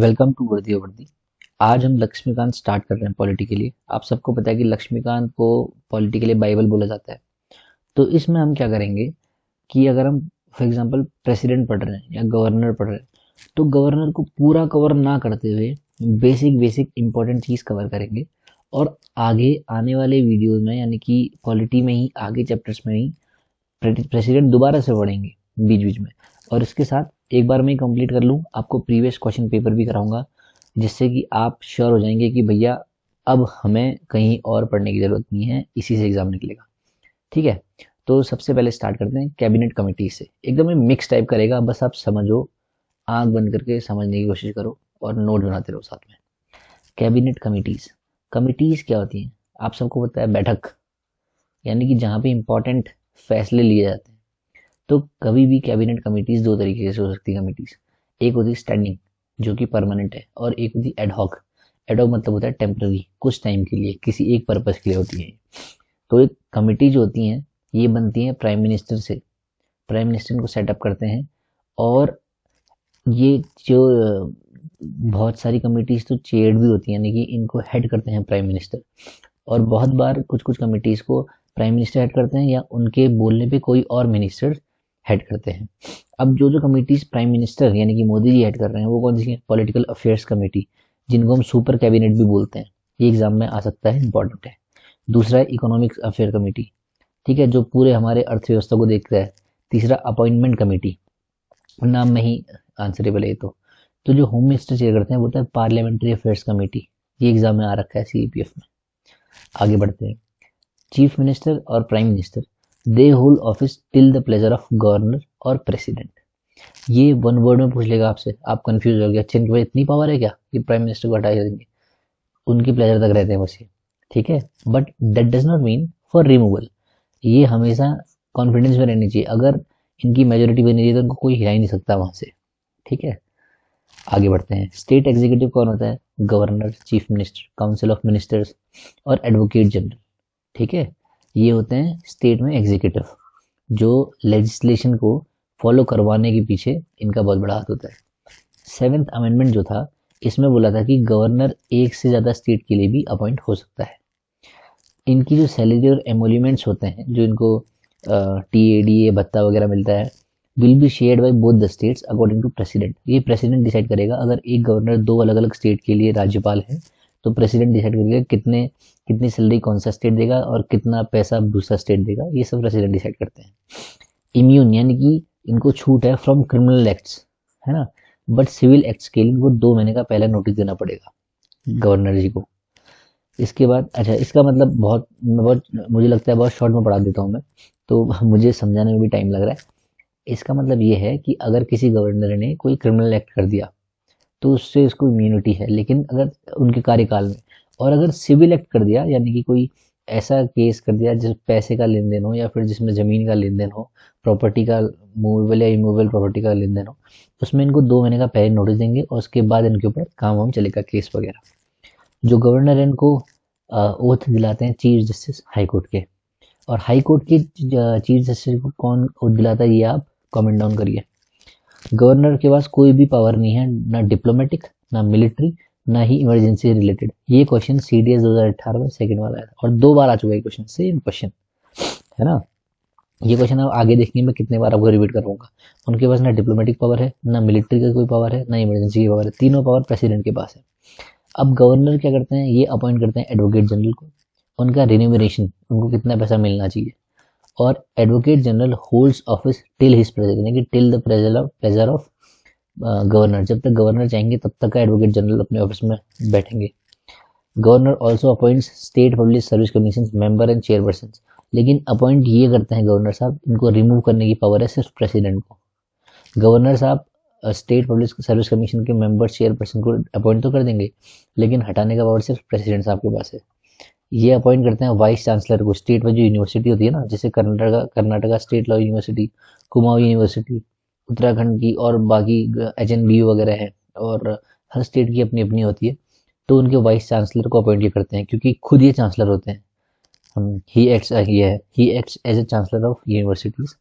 Welcome to वर्दी वर्दी। आज हम लक्ष्मीकांत स्टार्ट कर रहे हैं पॉलिटी के लिए। आप सबको पता है कि लक्ष्मीकांत को पॉलिटी के लिए बाइबल बोला जाता है। तो इसमें हम क्या करेंगे कि अगर हम फॉर एग्जांपल प्रेसिडेंट पढ़ रहे हैं या गवर्नर पढ़ रहे हैं, तो गवर्नर को पूरा कवर ना करते हुए बेसिक बेसिक इंपॉर्टेंट चीज़ कवर करेंगे। और आगे आने वाले वीडियोज में यानी कि पॉलिटी में ही आगे चैप्टर्स में ही प्रेसिडेंट दोबारा से पढ़ेंगे बीच बीच में। और इसके साथ एक बार मैं कंप्लीट कर लूँ, आपको प्रीवियस क्वेश्चन पेपर भी कराऊंगा, जिससे कि आप श्योर हो जाएंगे कि भैया अब हमें कहीं और पढ़ने की ज़रूरत नहीं है, इसी से एग्ज़ाम निकलेगा। ठीक है, तो सबसे पहले स्टार्ट करते हैं कैबिनेट कमेटी से। एकदम ही मिक्स टाइप करेगा, बस आप समझो, आंख बंद करके समझने की कोशिश करो और नोट बनाते रहो साथ में। कैबिनेट कमिटीज़, कमिटीज़ क्या होती हैं? आप सबको पता है, बैठक, यानी कि जहाँ पे इंपॉर्टेंट फैसले लिए जाते हैं। तो कभी भी कैबिनेट कमिटीज दो तरीके से हो सकती है कमिटीज। एक होती है स्टैंडिंग, जो कि परमानेंट है, और एक होती है एडहॉक। एडहॉक मतलब होता है टेम्पररी, कुछ टाइम के लिए, किसी एक पर्पज के लिए होती है। तो एक कमिटी जो होती है ये बनती है प्राइम मिनिस्टर से। प्राइम मिनिस्टर इनको सेटअप करते हैं। और ये जो बहुत सारी कमिटीज तो चेयर्ड भी होती है, यानी कि इनको हेड करते हैं प्राइम मिनिस्टर। और बहुत बार कुछ कुछ कमिटीज को प्राइम मिनिस्टर हेड करते हैं या उनके बोलने पे कोई और मिनिस्टर हेड करते हैं। अब जो जो कमिटीज प्राइम मिनिस्टर यानी कि मोदी जी हेड कर रहे हैं वो कौन सी है? पॉलिटिकल अफेयर्स कमेटी, जिनको हम सुपर कैबिनेट भी बोलते हैं। ये एग्जाम में आ सकता है, इंपॉर्टेंट है। दूसरा है इकोनॉमिक अफेयर कमेटी, ठीक है, जो पूरे हमारे अर्थव्यवस्था को देखता है। तीसरा अपॉइंटमेंट कमेटी, नाम में ही आंसरेबल है ये तो जो होम मिनिस्टर चेयर करते हैं वो होता है पार्लियामेंट्री अफेयर्स कमेटी। ये एग्जाम में आ रखा है सीईपीएफ में। आगे बढ़ते हैं। चीफ मिनिस्टर और prime minister, they hold office till the pleasure of governor और प्रेसिडेंट। ये वन वर्ड में पूछ लेगा आपसे, आप कंफ्यूज हो गए, अच्छा इनके पास इतनी पावर है क्या कि प्राइम मिनिस्टर को हटा देंगे? उनकी प्लेजर तक रहते हैं बस ये, ठीक है। But that does not mean for removal. ये हमेशा कॉन्फिडेंस में रहनी चाहिए। अगर इनकी मेजोरिटी बनी रही तो उनको कोई हिला ही नहीं सकता वहां से, ठीक है। आगे बढ़ते हैं। स्टेट एग्जीक्यूटिव कौन होता है? Governor, chief minister, council of ministers और एडवोकेट जनरल, ठीक है। ये होते हैं स्टेट में एग्जीक्यूटिव, जो लेजिस्लेशन को फॉलो करवाने के पीछे इनका बहुत बड़ा हाथ होता है। सेवेंथ अमेंडमेंट जो था, इसमें बोला था कि गवर्नर एक से ज़्यादा स्टेट के लिए भी अपॉइंट हो सकता है। इनकी जो सैलरी और एमोल्यूमेंट्स होते हैं, जो इनको टीएडीए भत्ता वगैरह मिलता है, will be shared by both the states according to president. ये प्रेसिडेंट डिसाइड करेगा। अगर एक गवर्नर दो अलग अलग स्टेट के लिए राज्यपाल है तो प्रेसिडेंट डिसाइड करेगा कितनी सैलरी कौन सा स्टेट देगा और कितना पैसा दूसरा स्टेट देगा। ये सब प्रेसिडेंट डिसाइड करते हैं। इम्यून, यानी कि इनको छूट है फ्रॉम क्रिमिनल एक्ट्स, है ना। बट सिविल एक्ट्स के लिए इनको 2 महीने का पहले नोटिस देना पड़ेगा गवर्नर जी को। इसके बाद अच्छा, इसका मतलब बहुत मुझे लगता है बहुत शॉर्ट में पढ़ा देता हूँ मैं, तो मुझे समझाने में भी टाइम लग रहा है। इसका मतलब ये है कि अगर किसी गवर्नर ने कोई क्रिमिनल एक्ट कर दिया तो उससे उसको इम्यूनिटी है, लेकिन अगर उनके कार्यकाल में। और अगर सिविल एक्ट कर दिया, यानी कि कोई ऐसा केस कर दिया जिस पैसे का लेन देन हो या फिर जिसमें ज़मीन का लेन देन हो, प्रॉपर्टी का, मूवेबल या इमूवेबल प्रॉपर्टी का लेन देन हो, उसमें इनको 2 महीने का पहले नोटिस देंगे और उसके बाद इनके ऊपर काम वाम चलेगा, केस वगैरह। जो गवर्नर है इनको ओथ दिलाते हैं चीफ जस्टिस हाई कोर्ट के। और हाई कोर्ट के चीफ जस्टिस को कौन ओथ दिलाता है, ये आप कमेंट डाउन करिए। गवर्नर के पास कोई भी पावर नहीं है, ना डिप्लोमेटिक, ना मिलिट्री, ना ही इमरजेंसी रिलेटेड। ये क्वेश्चन सीडीएस 2018 में सेकंड वाला है और 2 बार आ चुका है क्वेश्चन, सेम क्वेश्चन, है ना। ये क्वेश्चन आप आगे देखेंगे, मैं कितने बार आपको रिपीट करूंगा। उनके पास ना डिप्लोमेटिक पावर है, ना मिलिट्री का कोई पावर है, ना इमरजेंसी की पावर है। तीनों पावर प्रेसिडेंट के पास है। अब गवर्नर क्या करते हैं, ये अपॉइंट करते हैं एडवोकेट जनरल को। उनका रिन्यूमरेशन, उनको कितना पैसा मिलना चाहिए। और advocate general holds office till his pleasure, यानी कि till the pleasure of governor. जब तक गवर्नर चाहेंगे तब तक का एडवोकेट जनरल अपने ऑफिस में बैठेंगे। Governor also appoints state public service commission member and chairperson. लेकिन अपॉइंट ये करते हैं गवर्नर साहब, इनको रिमूव करने की पावर है सिर्फ प्रेसिडेंट को। गवर्नर साहब स्टेट पब्लिक सर्विस कमीशन के मेंबर चेयरपर्सन को अपॉइंट तो कर देंगे, लेकिन हटाने का पावर सिर्फ प्रेसिडेंट साहब के पास है। ये अपॉइंट करते हैं वाइस चांसलर को। स्टेट में जो यूनिवर्सिटी होती है ना, जैसे Karnataka state law university, Kumaon university, Uttarakhand की, और बाकी एचएनबीयू वगैरह है, और हर स्टेट की अपनी अपनी होती है। तो उनके वाइस चांसलर को अपॉइंट ये करते हैं, क्योंकि खुद ये चांसलर होते हैं। He acts as a chancellor of universities.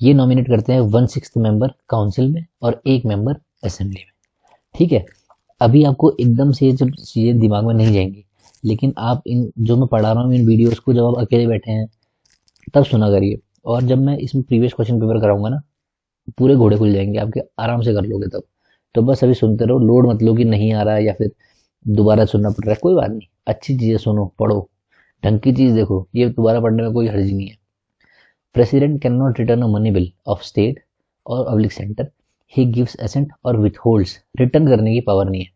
ये नॉमिनेट करते हैं 1/6 मेंबर काउंसिल में और 1 मेंबर असेंबली में, ठीक है। अभी आपको एकदम से ये जब चीज़ें दिमाग में नहीं जाएंगी, लेकिन आप इन जो मैं पढ़ा रहा हूँ इन वीडियोस को जब आप अकेले बैठे हैं तब सुना करिए। और जब मैं इसमें प्रीवियस क्वेश्चन पेपर कराऊंगा ना, पूरे घोड़े खुल जाएंगे आपके, आराम से कर लोगे तब। तो बस अभी सुनते रहो, लोड मत लो कि नहीं आ रहा है या फिर दोबारा सुनना पड़ रहा है, कोई बात नहीं, अच्छी चीज़ें सुनो, पढ़ो, ढंग की चीज़ देखो, ये दोबारा पढ़ने में कोई हर्ज नहीं है। President can not return a money bill of state और public centre, he gives assent और विथहोल्ड्स, रिटर्न करने की पावर नहीं है।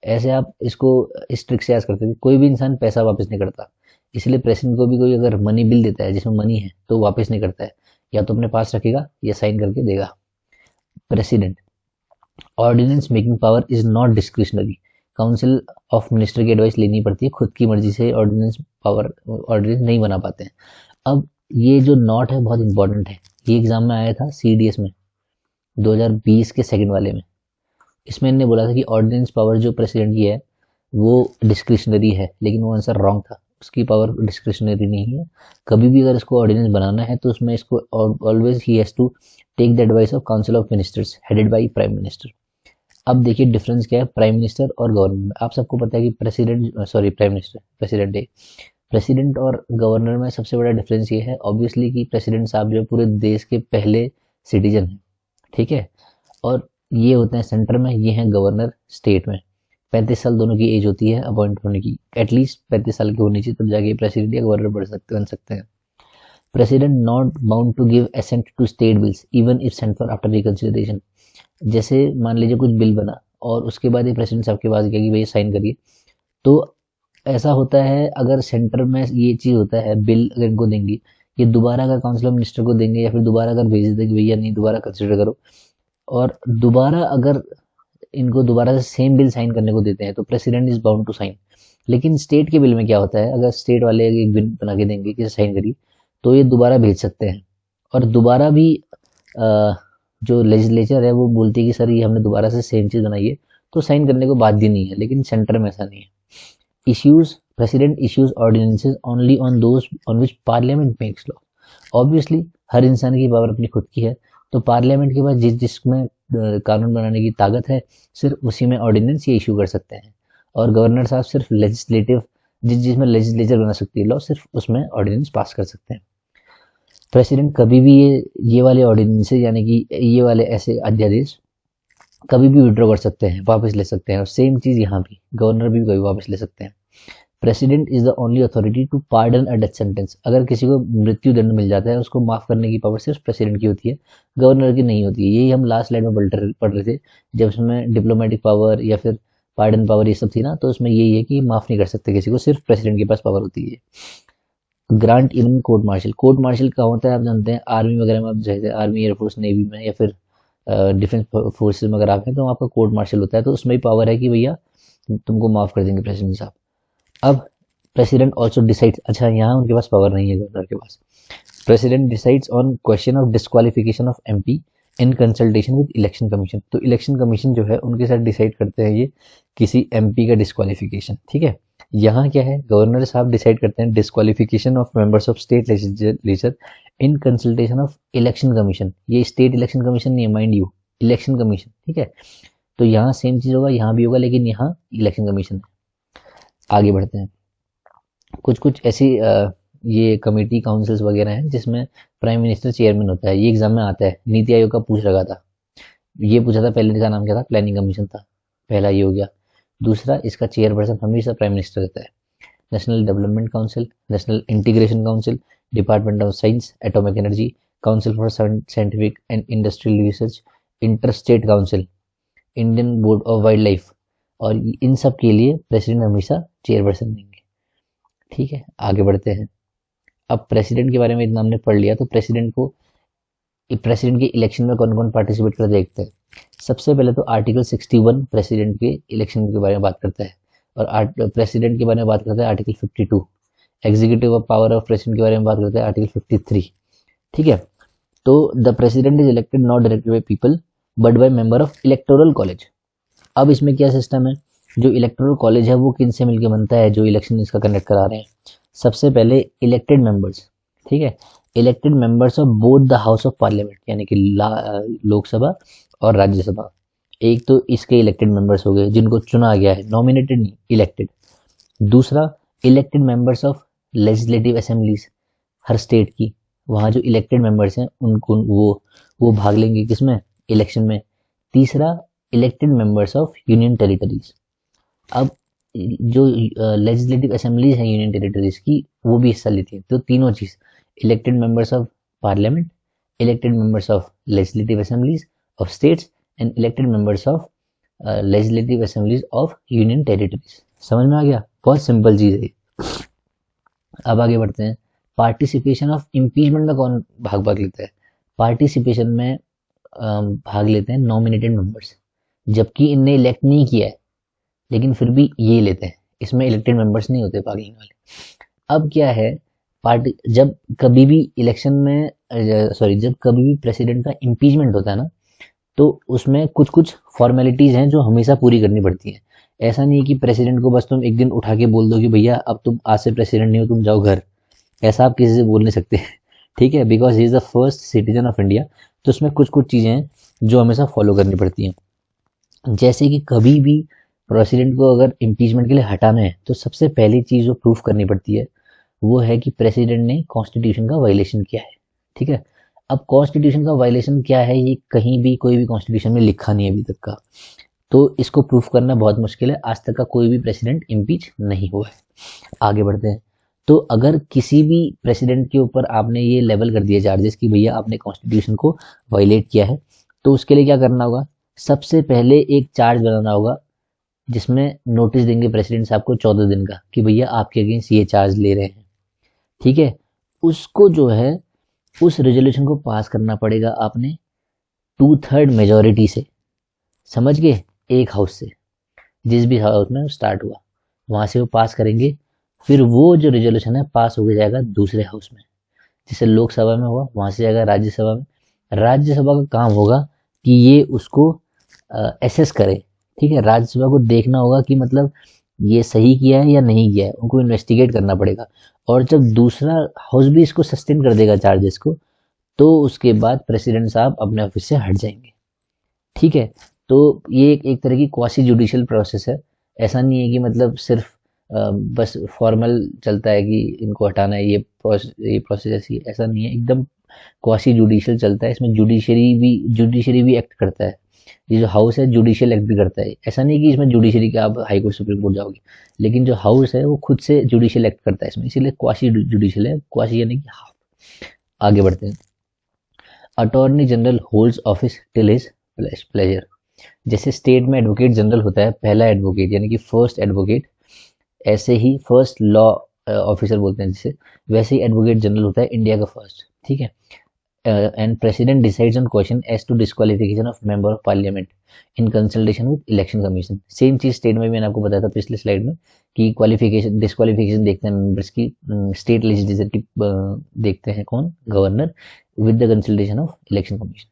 ऐसे आप इसको इस ट्रिक से याद करते थे, कोई भी इंसान पैसा वापस नहीं करता, इसलिए प्रेसिडेंट को भी कोई अगर मनी बिल देता है जिसमें मनी है तो वापस नहीं करता है, या तो अपने पास रखेगा या साइन करके देगा। President ordinance making power is not discretionary, council of minister की एडवाइस लेनी पड़ती है, खुद की मर्जी से ऑर्डिनेंस पावर ऑर्डिनेंस नहीं बना पाते हैं। अब ये जो नॉट है बहुत इंपॉर्टेंट है, ये एग्जाम में आया था सीडीएस में 2020 के सेकंड वाले में। इसमें इन्होंने बोला था कि ऑर्डिनेंस पावर जो प्रेसिडेंट की है वो डिस्क्रिशनरी है, लेकिन वो आंसर रॉन्ग था, उसकी पावर डिस्क्रिशनरी नहीं है। कभी भी अगर इसको ऑर्डिनेंस बनाना है तो उसमें इसको ऑलवेज ही has to take the advice of council of ministers headed by prime minister. अब देखिए डिफरेंस क्या है प्राइम मिनिस्टर और गवर्नर में। आप सबको पता है कि president sorry prime minister president है, प्रेसिडेंट और गवर्नर में सबसे बड़ा डिफरेंस ये है ऑब्वियसली कि प्रेसिडेंट साहब जो पूरे देश के पहले सिटीजन हैं, ठीक है, और ये होते हैं सेंटर में, ये हैं गवर्नर स्टेट में। 35 साल दोनों की एज होती है अपॉइंट होने की, एटलीस्ट 35 साल की होनी चाहिए, तब जाके प्रेसिडेंट या गवर्नर बन सकते हैं। President not bound to give assent to state bills even if sent for after reconsideration. जैसे मान लीजिए कुछ बिल बना और उसके बाद ये प्रेसिडेंट साहब के पास गया कि भाई साइन करिए, तो ऐसा होता है अगर सेंटर में ये चीज़ होता है बिल अगर इनको देंगी, ये दोबारा अगर काउंसिल ऑफ मिनिस्टर को देंगे या फिर दोबारा अगर भेज देंगे भैया नहीं दोबारा कंसिडर करो, और दोबारा अगर इनको दोबारा से सेम बिल साइन करने को देते हैं तो president is bound to sign. लेकिन स्टेट के बिल में क्या होता है, अगर स्टेट वाले एक बिल बना के देंगे कि साइन करिए तो ये दोबारा भेज सकते हैं, और दोबारा भी अ, जो लेजिस्लेचर है वो बोलती है कि सर ये हमने दोबारा से सेम चीज़ बनाई है तो साइन करने को बाध्य नहीं है, लेकिन सेंटर में ऐसा नहीं है। Issues president issues ordinances only on those on which parliament makes law. Obviously हर इंसान की पावर अपनी खुद की है, तो पार्लियामेंट के पास जिसमें कानून बनाने की ताकत है सिर्फ उसी में ऑर्डिनेंस ये इशू कर सकते हैं, और गवर्नर साहब सिर्फ लेजिस्लेटिव जिसमें लेजिस्लेचर बना सकती है लॉ, सिर्फ उसमें ऑर्डिनेंस पास कर सकते हैं। प्रेसिडेंट कभी भी ये वाले ऑर्डिनेंस यानी कि ये वाले ऐसे अध्यादेश कभी भी विड्रॉ कर सकते हैं, वापस ले सकते हैं, और सेम चीज़ यहाँ भी गवर्नर भी कभी वापस ले सकते हैं। President is the only authority to pardon a death sentence, अगर किसी को मृत्यु दंड मिल जाता है उसको माफ करने की पावर सिर्फ प्रेसिडेंट की होती है, गवर्नर की नहीं होती है। यही हम लास्ट स्लाइड में पढ़ रहे थे जब उसमें डिप्लोमेटिक पावर या फिर पार्डन पावर ये सब थी ना, तो उसमें यही है कि माफ नहीं कर सकते किसी को, सिर्फ प्रेसिडेंट के पास पावर होती है। Grant even court martial, court martial क्या होता है आप जानते हैं, आर्मी वगैरह में आप जैसे आर्मी एयरफोर्स नेवी में या फिर डिफेंस फोर्सेज में अगर आप हैं तो आपका कोर्ट मार्शल होता है, तो उसमें भी पावर है कि भैया तुमको माफ कर देंगे प्रेसिडेंट साहब। अब प्रेसिडेंट ऑल्सो डिसाइड्स, अच्छा यहाँ उनके पास पावर नहीं है गवर्नर के पास। President decides on question of disqualification of MP in consultation with election commission, तो इलेक्शन कमीशन जो है उनके साथ डिसाइड करते हैं ये किसी एमपी का डिस्क्वालिफिकेशन, ठीक है। यहाँ क्या है, गवर्नर साहब डिसाइड करते हैं disqualification of members of state legislature in consultation of election commission, ये स्टेट इलेक्शन कमीशन नहीं है माइंड यू, इलेक्शन कमीशन, ठीक है। तो यहाँ सेम चीज़ होगा, यहाँ भी होगा, लेकिन यहाँ इलेक्शन कमीशन। आगे बढ़ते हैं, कुछ कुछ ऐसी ये कमेटी काउंसिल्स वगैरह हैं जिसमें प्राइम मिनिस्टर चेयरमैन होता है, ये एग्जाम में आता है, नीति आयोग का पूछ रखा था, ये पूछा था पहले, इसका नाम क्या था, प्लानिंग कमीशन था, पहला ये हो गया। दूसरा इसका चेयरपर्सन हमेशा प्राइम मिनिस्टर रहता है। National development council, national integration council, department of science atomic energy, council for scientific and industrial research, inter state council, Indian board of wild life, और इन सब के लिए प्रेसिडेंट हमेशा चेयरपर्सन देंगे, ठीक है। आगे बढ़ते हैं, अब प्रेसिडेंट के बारे में इतना हमने पढ़ लिया, तो प्रेसिडेंट के इलेक्शन में कौन कौन पार्टिसिपेट करते देखते हैं। सबसे पहले तो आर्टिकल 61 प्रेसिडेंट के इलेक्शन के बारे में बात करता है, और प्रेसिडेंट के बारे में बात करता है article 52, executive of power of president के बारे में बात करते हैं आर्टिकल 53, ठीक है। तो the president is elected not directly by people but by member of electoral college. अब इसमें क्या सिस्टम है, जो इलेक्टोरल कॉलेज है वो किन से मिलकर बनता है, जो इलेक्शन इसका कंडक्ट करा रहे हैं। सबसे पहले इलेक्टेड मेंबर्स, ठीक है, elected members of both the house of parliament, यानी कि लोकसभा और राज्यसभा, एक तो इसके इलेक्टेड मेंबर्स हो गए जिनको चुना गया है, नॉमिनेटेड नहीं, इलेक्टेड। दूसरा, elected members of legislative assemblies her state की, वहाँ जो इलेक्टेड मेंबर्स हैं उनको वो भाग लेंगे किसमें, इलेक्शन में। तीसरा, elected members of union territories. अब जो लेजिस्लेटिव असेंबलीज हैं यूनियन टेरिटरीज की, वो भी हिस्सा लेती है। तो तीनों चीज, elected members of parliament, elected members of legislative assemblies of states and elected members of legislative assemblies of union territories. समझ में आ गया? बहुत सिंपल चीज है। अब आगे बढ़ते हैं। पार्टिसिपेशन ऑफ इम्पीचमेंट में कौन भाग भाग लेता है? पार्टिसिपेशन में भाग लेते हैं नॉमिनेटेड मेंबर्स, जबकि इनने इलेक्ट नहीं किया है लेकिन फिर भी ये लेते हैं, इसमें इलेक्टेड मेंबर्स नहीं होते भागने वाले। अब क्या है, पार्टी जब कभी भी इलेक्शन में जब कभी भी प्रेसिडेंट का इम्पीचमेंट होता है ना, तो उसमें कुछ कुछ फॉर्मेलिटीज हैं जो हमेशा पूरी करनी पड़ती हैं। ऐसा नहीं है कि प्रेसिडेंट को बस तुम एक दिन उठा के बोल दो कि भैया अब तुम आज से प्रेसिडेंट नहीं हो, तुम जाओ घर। ऐसा आप किसी से बोल नहीं सकते ठीक है, because he is the first citizen of India. तो उसमें कुछ कुछ चीजें हैं जो हमेशा फॉलो करनी पड़ती हैं। जैसे कि कभी भी प्रेसिडेंट को अगर इम्पीचमेंट के लिए हटाना है तो सबसे पहली चीज जो प्रूफ करनी पड़ती है वो है कि प्रेसिडेंट ने कॉन्स्टिट्यूशन का वायलेशन किया है। ठीक है, अब कॉन्स्टिट्यूशन का वायलेशन क्या है ये कहीं भी कोई भी कॉन्स्टिट्यूशन में लिखा नहीं है अभी तक का, तो इसको प्रूफ करना बहुत मुश्किल है। आज तक का कोई भी प्रेसिडेंट इम्पीच नहीं हुआ है। आगे बढ़ते हैं। तो अगर किसी भी प्रेसिडेंट के ऊपर आपने ये लेवल कर दिया चार्जेस कि भैया आपने कॉन्स्टिट्यूशन को वायलेट किया है, तो उसके लिए क्या करना होगा? सबसे पहले एक चार्ज बनाना होगा जिसमें नोटिस देंगे प्रेसिडेंट साहब को 14 दिन का कि भैया आपके अगेंस्ट ये चार्ज ले रहे हैं। ठीक है, उसको जो है उस रेजोल्यूशन को पास करना पड़ेगा आपने 2/3 मेजोरिटी से। समझ गए? एक हाउस से, जिस भी हाउस में स्टार्ट हुआ वहां से वो पास करेंगे। फिर वो जो रेजोल्यूशन है पास हो जाएगा दूसरे हाउस में, जैसे लोकसभा में हुआ वहां से जाएगा राज्यसभा में। राज्यसभा का काम होगा कि ये उसको एसेस करे। ठीक है, राज्यसभा को देखना होगा कि मतलब ये सही किया है या नहीं किया है, उनको इन्वेस्टिगेट करना पड़ेगा। और जब दूसरा हाउस भी इसको सस्टेन कर देगा चार्जेस को, तो उसके बाद प्रेसिडेंट साहब अपने ऑफिस से हट जाएंगे। ठीक है, तो ये एक तरह की क्वासी जुडिशियल प्रोसेस है। ऐसा नहीं है कि मतलब सिर्फ बस फॉर्मल चलता है कि इनको हटाना है, ये प्रोसेस ऐसी, ऐसा नहीं है। एकदम क्वासी जुडिशियल चलता है। इसमें जुडिशरी भी एक्ट करता है। ये जो हाउस है जुडिशियल एक्ट भी करता है। ऐसा नहीं कि इसमें जुडिशरी का आप हाई कोर्ट सुप्रीम कोर्ट जाओगे, लेकिन जो हाउस है वो खुद से जुडिशियल एक्ट करता है इसमें, इसीलिए क्वासी जुडिशियल है। क्वासी यानी कि हाफ। आगे बढ़ते हैं। Attorney general holds office till his pleasure. जैसे स्टेट में एडवोकेट जनरल होता है पहला एडवोकेट यानी कि फर्स्ट एडवोकेट, ऐसे ही फर्स्ट लॉ ऑफिसर बोलते हैं जिसे, वैसे ही एडवोकेट जनरल होता है इंडिया का फर्स्ट। ठीक है, and president decides on question as to disqualification of member of parliament in consultation with election commission. Same चीज स्टेट में भी मैंने आपको बताया था पिछले स्लाइड में कि क्वालिफिकेशन डिस्क्वालिफिकेशन देखते हैं मेंबर्स की, स्टेट लेजिस्लेचर की देखते हैं कौन, governor, with the consultation of election commission.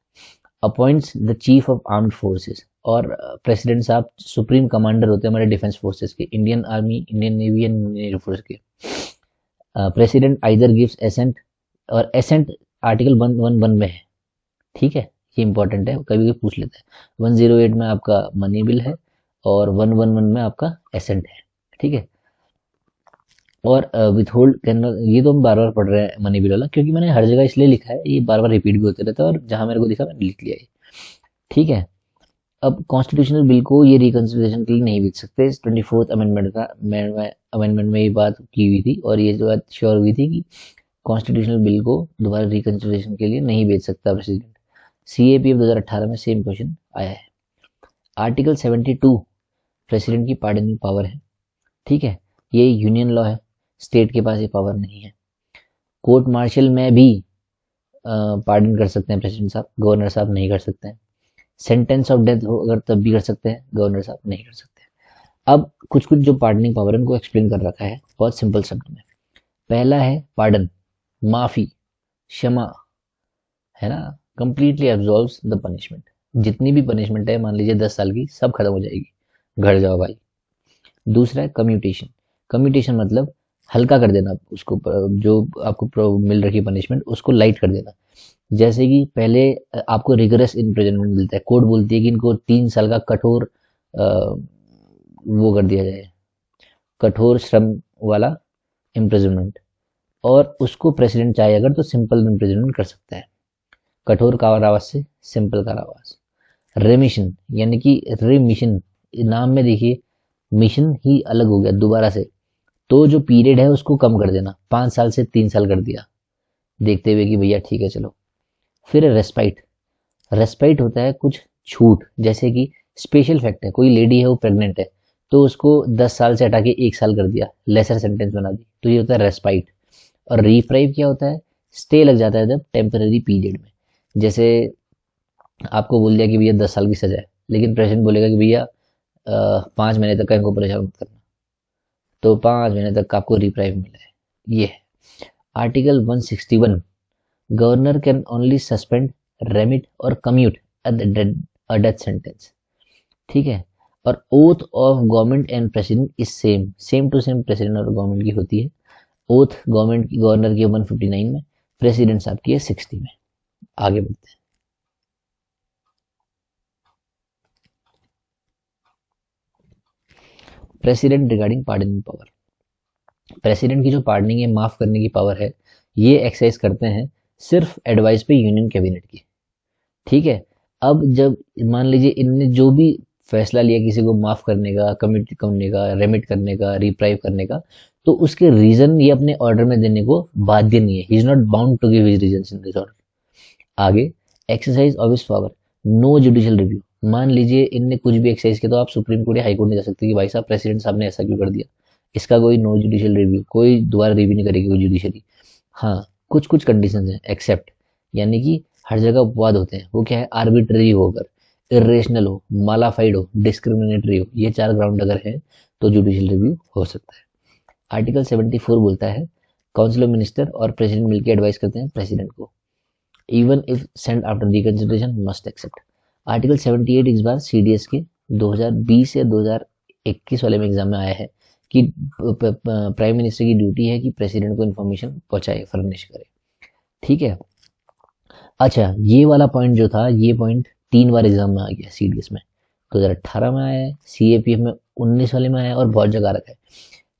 Appoints the chief of armed forces, और प्रेसिडेंट साहब सुप्रीम कमांडर होते हैं हमारे डिफेंस फोर्सेस के, Indian army, Indian navy and air force के। प्रेसिडेंट आइदर गिव्स एसेंट, और एसेंट आर्टिकल 111 में है। ठीक है, ये इंपॉर्टेंट है, कभी कभी पूछ लेता है। 108 में आपका मनी बिल है और 111 में आपका एसेंट है। ठीक है, और विथ होल्ड कैन, ये तो हम बार बार पढ़ रहे हैं मनी बिल वाला, क्योंकि मैंने हर जगह इसलिए लिखा है, ये बार बार रिपीट भी होते रहता है और जहां मेरे को दिखा मैंने लिख लिया है। ठीक है, अब कॉन्स्टिट्यूशनल बिल को ये रिकंसिडरेशन के लिए नहीं भेज सकते। 24th अमेंडमेंट में ये बात की हुई थी और ये बात श्योर हुई थी कि कॉन्स्टिट्यूशनल बिल को दोबारा रिकंसिडरेशन के लिए नहीं भेज सकता प्रेसिडेंट। CAPF 2018 में सेम क्वेश्चन आया है। आर्टिकल 72 प्रेसिडेंट की पार्डनिंग पावर है। ठीक है, ये यूनियन लॉ है, स्टेट के पास ये पावर नहीं है। कोर्ट मार्शल में भी पार्डन कर सकते हैं प्रेसिडेंट साहब, गवर्नर साहब नहीं कर सकते हैं। सेंटेंस ऑफ डेथ हो अगर तब भी कर सकते हैं, गवर्नर साहब नहीं कर सकते। अब कुछ कुछ जो पार्डनिंग पावर है उनको एक्सप्लेन कर रखा है बहुत सिंपल शब्द में। पहला है पार्डन, माफी, क्षमा, है ना, कंप्लीटली एब्जॉल्व्स द पनिशमेंट। जितनी भी पनिशमेंट है मान लीजिए 10 साल की, सब खत्म हो जाएगी, घर जाओ भाई। दूसरा है कम्यूटेशन। कम्यूटेशन मतलब हल्का कर देना उसको, जो आपको मिल रखी पनिशमेंट उसको लाइट कर देना। जैसे कि पहले आपको रिगरस इम्प्रिजनमेंट मिलता है, कोर्ट बोलती है कि इनको 3 साल का कठोर वो कर दिया जाए, कठोर श्रम वाला इम्प्रिजनमेंट। और उसको प्रेसिडेंट चाहे अगर तो सिंपल इम्प्रिजनमेंट कर सकता है, कठोर कारावास से सिंपल कारावास। रेमिशन यानी कि रिमिशन, नाम में देखिए मिशन ही अलग हो गया दोबारा से, तो जो पीरियड है उसको कम कर देना, 5 साल से 3 साल कर दिया, देखते हुए कि भैया ठीक है चलो। फिर रेस्पाइट, रेस्पाइट होता है कुछ छूट, जैसे कि स्पेशल फैक्ट है, कोई लेडी है वो प्रेग्नेंट है तो उसको 10 साल से हटा के 1 साल कर दिया, लेसर सेंटेंस बना दी, तो ये होता है रेस्पाइट। और रिप्राइव क्या होता है, स्टे लग जाता है जब टेम्पररी पीरियड में, जैसे आपको बोल दिया कि भैया 10 साल की सजा है, लेकिन प्रेसिडेंट बोलेगा कि भैया 5 महीने तक का इनको परेशान मत करना, तो 5 महीने तक का आपको रिप्राइव मिला है। ये है article 161, governor can only suspend, remit और कम्यूट अ डेथ सेंटेंस। ठीक है। और oath of government and president is same, same to same president और गवर्नमेंट की होती है। ओथ गवर्नमेंट की, गवर्नर की 159 में, प्रेसिडेंट साहब की है 60 में। आगे बढ़ते हैं। President regarding pardoning power, president की जो पार्डनिंग है, माफ करने की पावर है, ये एक्सरसाइज करते हैं सिर्फ एडवाइस पे यूनियन कैबिनेट की। ठीक है। अब जब मान लीजिए इनने जो भी फैसला लिया किसी को माफ करने का, कमिट करने का, रेमिट करने का, रिप्राइव करने का, तो उसके रीजन ये अपने ऑर्डर में देने को बाध्य नहीं है, he is not bound to give his reasons in this order. आगे, exercise of his power, no judicial review. मान लीजिए इनने कुछ भी एक्सरसाइज किया तो आप सुप्रीम कोर्ट या हाई कोर्ट नहीं जा सकते कि भाई साहब प्रेसिडेंट साहब ने ऐसा क्यों कर दिया, इसका कोई नो जुडिशियल रिव्यू, कोई दोबारा रिव्यू नहीं करेगी कोई जुडिशरी। हाँ, कुछ कुछ कंडीशन है एक्सेप्ट, यानी कि हर जगह अपवाद होते हैं, वो क्या है, आर्बिट्ररी हो, अगर इरेशनल हो, मालाफाइड हो, डिस्क्रिमिनेटरी हो, ये 4 ग्राउंड अगर है तो जुडिशियल रिव्यू हो सकता है। आर्टिकल 74 बोलता है काउंसिल ऑफ मिनिस्टर और प्रेसिडेंट मिलकर एडवाइस करते हैं प्रेसिडेंट को, even if send after reconsideration must accept. Article 78 इस बार सीडीएस के 2020 या 2021 वाले में एग्जाम में आया है कि प्राइम मिनिस्टर की ड्यूटी है कि प्रेसिडेंट को इन्फॉर्मेशन पहुंचाए, फर्निश करे। ठीक है। अच्छा, ये वाला पॉइंट जो था, ये पॉइंट 3 बार एग्जाम में आ गया सीडीएस में, 2018 में आया है, सीएपीएफ में 19 वाले में आया है, और बहुत जगह रखा है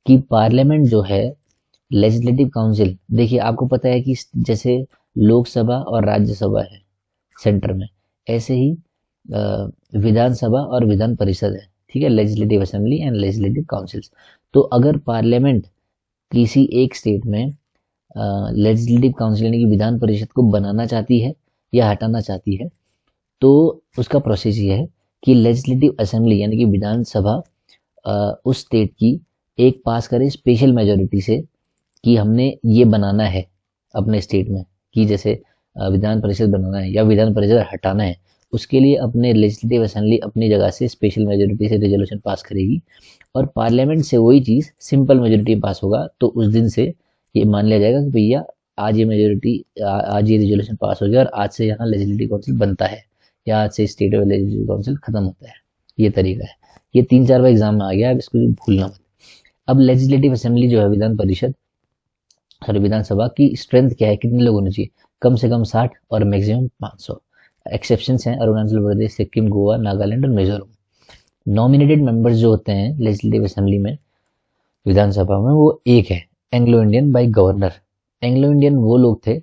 कि पार्लियामेंट जो है, लेजिस्लेटिव काउंसिल, देखिए आपको पता है कि जैसे लोकसभा और राज्यसभा है सेंटर में, ऐसे ही विधानसभा और विधान परिषद है। ठीक है, legislative assembly and legislative councils. तो अगर पार्लियामेंट किसी एक स्टेट में लेजिस्लेटिव काउंसिल यानी कि विधान परिषद को बनाना चाहती है या हटाना चाहती है, तो उसका प्रोसेस ये है कि लेजिस्लेटिव असेंबली यानी कि विधानसभा उस स्टेट की एक पास करे स्पेशल मेजोरिटी से कि हमने ये बनाना है अपने स्टेट में, कि जैसे विधान परिषद बनाना है या विधान परिषद हटाना है, उसके लिए अपने लेजिस्लेटिव असेंबली अपनी जगह से स्पेशल मेजोरिटी से रेजोल्यूशन पास करेगी, और पार्लियामेंट से वही चीज़ सिंपल मेजोरिटी पास होगा, तो उस दिन से ये मान लिया जाएगा कि भैया आज ये मेजोरिटी, आज ये रेजोल्यूशन पास हो गया और आज से यहाँ लेजिस्लेटिव काउंसिल बनता है, या आज से स्टेट लेजिस्लेटिव काउंसिल खत्म होता है। ये तरीका है। ये 3-4 बार एग्जाम में आ गया, अब इसको भूलना मत। अब लेजिस्लेटिव असेंबली जो है, विधान परिषद, सॉरी विधानसभा की स्ट्रेंथ क्या है, कितने लोग होने चाहिए, कम से कम 60 और मैक्सिमम 500। एक्सेप्शंस हैं अरुणाचल प्रदेश, सिक्किम, गोवा, नागालैंड और मिजोरम। नॉमिनेटेड मेंबर्स जो होते हैं लेजिस्लेटिव असेंबली में, विधानसभा में, वो एक है Anglo Indian by governor. Anglo Indian वो लोग थे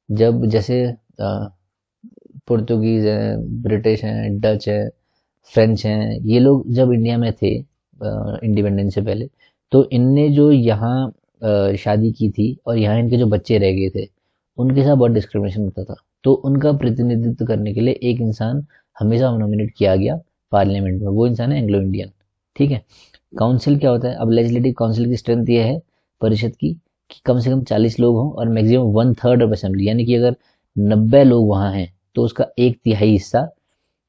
जब जैसे पुर्तगीज हैं, ब्रिटिश हैं, डच है, फ्रेंच हैं, ये लोग जब इंडिया में थे इंडिपेंडेंस से पहले, तो इनने जो यहाँ शादी की थी और यहाँ इनके जो बच्चे रह गए थे, उनके साथ बहुत डिस्क्रिमिनेशन होता था, तो उनका प्रतिनिधित्व करने के लिए एक इंसान हमेशा नॉमिनेट किया गया पार्लियामेंट में, वो इंसान है एंग्लो इंडियन। ठीक है। काउंसिल क्या होता है, अब लेजिस्लेटिव काउंसिल की स्ट्रेंथ ये है परिषद की कि कम से कम 40 लोग हों और मैक्सिमम 1/3 ऑफ असेंबली, यानी कि अगर 90 लोग वहाँ हैं तो उसका 1/3 हिस्सा,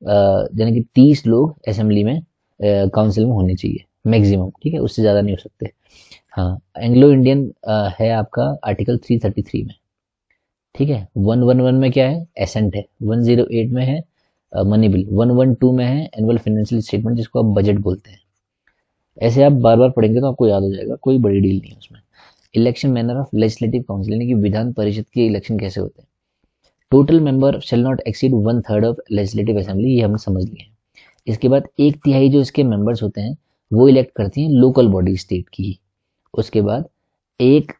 यानी कि 30 लोग असेंबली में, काउंसिल में होने चाहिए मैक्सिमम। ठीक है, उससे ज़्यादा नहीं हो सकते। हाँ, एंग्लो इंडियन है आपका आर्टिकल 333 में। ठीक है। 111 में क्या है, एसेंट है। 108 में है मनी बिल। 112 में है एनुअल फाइनेंशियल स्टेटमेंट, जिसको आप बजट बोलते हैं। ऐसे आप बार बार पढ़ेंगे तो आपको याद हो जाएगा, कोई बड़ी डील नहीं है उसमें। Election manner of legislative council, यानी कि विधान परिषद के इलेक्शन कैसे होते हैं। Total member shall not exceed 1/3 of legislative assembly, ये हमने समझ लिया है। इसके बाद 1/3 जो इसके मेंबर्स होते हैं वो इलेक्ट करती हैं लोकल बॉडी स्टेट की। उसके बाद एक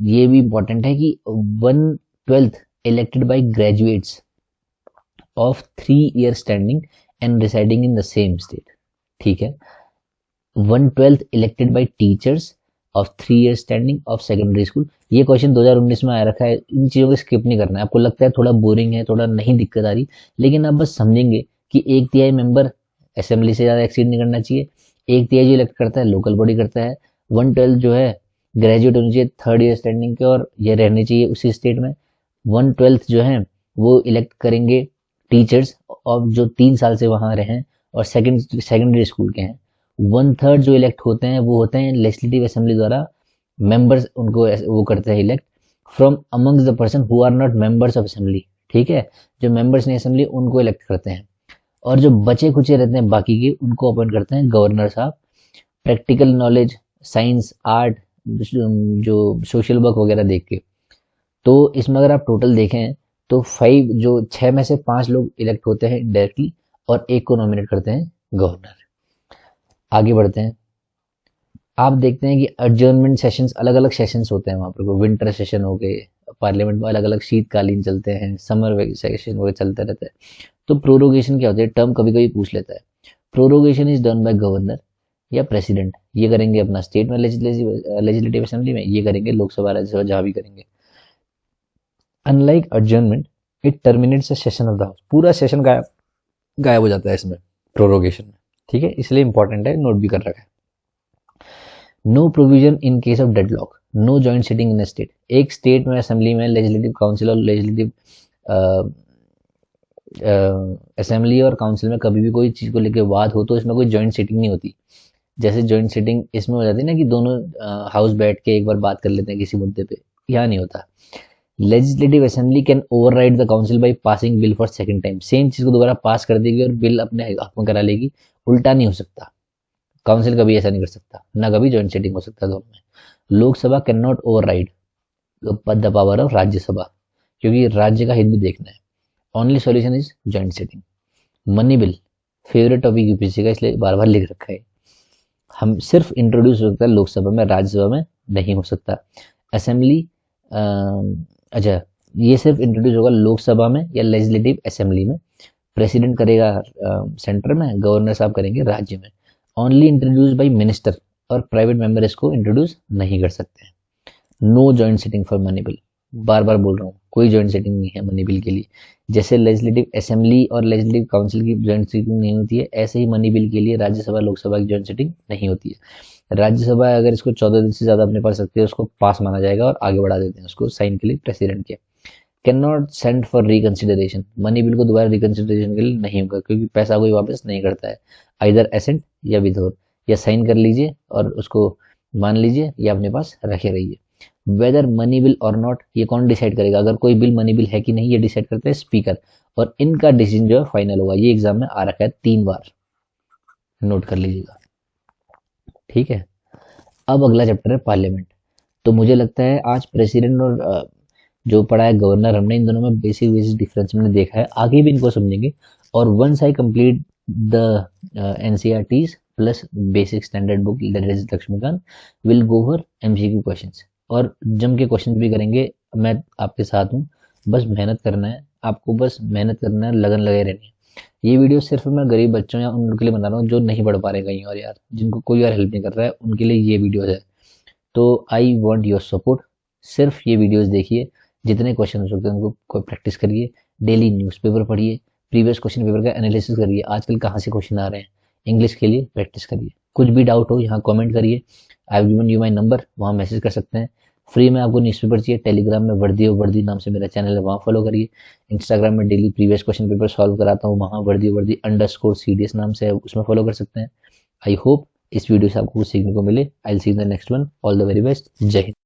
ये भी इम्पोर्टेंट है कि 1/12 elected by graduates of 3 year standing and residing in the same state. ठीक है, 1/12 elected by teachers of 3 year standing of secondary school. ये क्वेश्चन 2019 में आ रखा है, इन चीज़ों को स्किप नहीं करना है। आपको लगता है थोड़ा बोरिंग है, थोड़ा नहीं दिक्कत आ रही, लेकिन आप बस समझेंगे कि 1/3 मेंबर असेंबली से ज़्यादा एक्सीड नहीं करना चाहिए, 1/3 जो इलेक्ट करता है लोकल बॉडी करता है, 1/12 जो है ग्रेजुएट होनी चाहिए 3rd ईयर स्टैंडिंग के और ये रहनी चाहिए उसी स्टेट में, 1/12 जो है वो इलेक्ट करेंगे टीचर्स और जो 3 साल से वहाँ रहे और सेकेंडरी स्कूल के हैं। 1/3 जो इलेक्ट होते हैं वो होते हैं लेजिस्लेटिव असेंबली द्वारा मेंबर्स, उनको वो करते हैं elect from amongst the person who are not members of assembly. ठीक है, जो मेंबर्स नहीं असेंबली उनको इलेक्ट करते हैं, और जो बचे खुचे रहते हैं बाकी के उनको अपॉइंट करते हैं गवर्नर साहब। प्रैक्टिकल नॉलेज, साइंस, आर्ट, जो सोशल वर्क वगैरह देख के। तो इसमें अगर आप टोटल देखें तो 6 में से 5 लोग इलेक्ट होते हैं डायरेक्टली और एक को नॉमिनेट करते हैं गवर्नर। आगे बढ़ते हैं, आप देखते हैं कि एडजर्नमेंट सेशंस, अलग अलग सेशंस होते हैं वहाँ पर, विंटर सेशन हो गए, पार्लियामेंट में अलग अलग शीतकालीन चलते हैं, समर सेशन वगैरह चलते रहता है। तो प्रोरोगेशन क्या होता है, टर्म कभी कभी पूछ लेता है। Prorogation is done by governor या प्रेसिडेंट, ये करेंगे अपना स्टेट में लेजिस्लेटिव असेंबली में, ये करेंगे लोकसभा राज्यसभा जहाँ भी करेंगे। Unlike adjournment it terminates the session of the house, पूरा सेशन गायब हो जाता है इसमें प्रोरोगेशन में। ठीक है, इसलिए इंपॉर्टेंट है, नोट भी कर रखा है। No provision in case of deadlock, no joint sitting in state. एक स्टेट में असेंबली में लेजिस्लेटिव काउंसिल और लेजिस्लेटिव असेंबली और काउंसिल में कभी भी कोई चीज़ को लेकर वाद हो तो इसमें कोई जॉइंट सिटिंग नहीं होती। जैसे जॉइंट सिटिंग इसमें हो जाती है ना कि दोनों हाउस बैठ के एक बार बात कर लेते हैं किसी मुद्दे पे, यहाँ नहीं होता। Legislative assembly can override the council by passing bill for second time, same चीज़ को दोबारा पास कर देगी और बिल अपने हक में करा लेगी, उल्टा नहीं हो सकता। काउंसिल कभी ऐसा नहीं कर सकता, ना कभी जॉइंट सिटिंग हो सकता दोनों में। Lok Sabha can not override the power of Rajya Sabha, क्योंकि राज्य का हित भी देखना है। Only solution is joint sitting. Money bill favourite topic UPSC का, इसलिए बार बार लिख रखा है। हम सिर्फ इंट्रोड्यूस हो सकता है लोकसभा में, राज्यसभा में नहीं हो सकता। असेंबली अच्छा, ये सिर्फ इंट्रोड्यूस होगा लोकसभा में या लेजिस्लेटिव असेंबली में। प्रेसिडेंट करेगा सेंटर में, गवर्नर साहब करेंगे राज्य में। ओनली इंट्रोड्यूस बाय मिनिस्टर, और प्राइवेट मेंबर इसको इंट्रोड्यूस नहीं कर सकते। No joint sitting for money bill, बार बार बोल रहा हूँ, कोई जॉइंट सिटिंग नहीं है मनी बिल के लिए। जैसे लेजिस्लेटिव असेंबली और लेजिस्लेटिव काउंसिल की जॉइंट सिटिंग नहीं होती है, ऐसे ही मनी बिल के लिए राज्यसभा लोकसभा की जॉइंट सिटिंग नहीं होती है। राज्यसभा अगर इसको 14 दिन से ज़्यादा अपने पास रखती है उसको पास माना जाएगा और आगे बढ़ा देते हैं उसको साइन के लिए प्रेसिडेंट के। Can not send for reconsideration, money bill को दोबारा रिकन्सिडरेशन के लिए नहीं होगा, क्योंकि पैसा कोई वापस नहीं करता है। आइदर एसेंट या विथहोल्ड, या साइन कर लीजिए और उसको मान लीजिए या अपने पास रखे रहिए। वेदर मनी बिल और नॉट, ये कौन डिसाइड करेगा, अगर कोई बिल मनी बिल है कि नहीं ये डिसाइड करते हैं स्पीकर, और इनका डिसीजन जो है फाइनल होगा। ये एग्जाम में आ रखा है 3 बार, नोट कर लीजिएगा। ठीक है, अब अगला चैप्टर है पार्लियामेंट। तो मुझे लगता है आज प्रेसिडेंट और जो पढ़ा है गवर्नर, हमने इन दोनों में बेसिक डिफरेंस मैंने देखा है, आगे भी इनको समझेंगे। और once I complete the NCERTs plus basic standard book that is Laxmikanth, will go for MCQ questions, और जम के क्वेश्चंस भी करेंगे। मैं आपके साथ हूँ, बस मेहनत करना है आपको, बस मेहनत करना है, लगन लगे रहनी है। ये वीडियो सिर्फ मैं गरीब बच्चों या उन लोगों के लिए बना रहा हूँ जो नहीं पढ़ पा रहे कहीं और यार, जिनको कोई और हेल्प नहीं कर रहा है, उनके लिए ये वीडियो है। तो आई वॉन्ट योर सपोर्ट, सिर्फ ये वीडियोस देखिए, जितने क्वेश्चन हो सकते हैं उनको प्रैक्टिस करिए, डेली न्यूज़पेपर पढ़िए, प्रीवियस क्वेश्चन पेपर का एनालिसिस करिए, आजकल कहाँ से क्वेश्चन आ रहे हैं, इंग्लिश के लिए प्रैक्टिस करिए। कुछ भी डाउट हो यहाँ कमेंट करिए, I have given you my number, वहाँ मैसेज कर सकते हैं। फ्री में आपको न्यूज़पेपर चाहिए, टेलीग्राम में वर्दी नाम से मेरा चैनल है, वहाँ फॉलो करिए। इंस्टाग्राम में daily previous question paper solve कराता हूँ, वहाँ वर्दी_CDS नाम से है, उसमें फॉलो कर सकते हैं। आई होप इस वीडियो से आपको कुछ सीखने को मिले। I will see in the next one. All the very best. जय हिंद।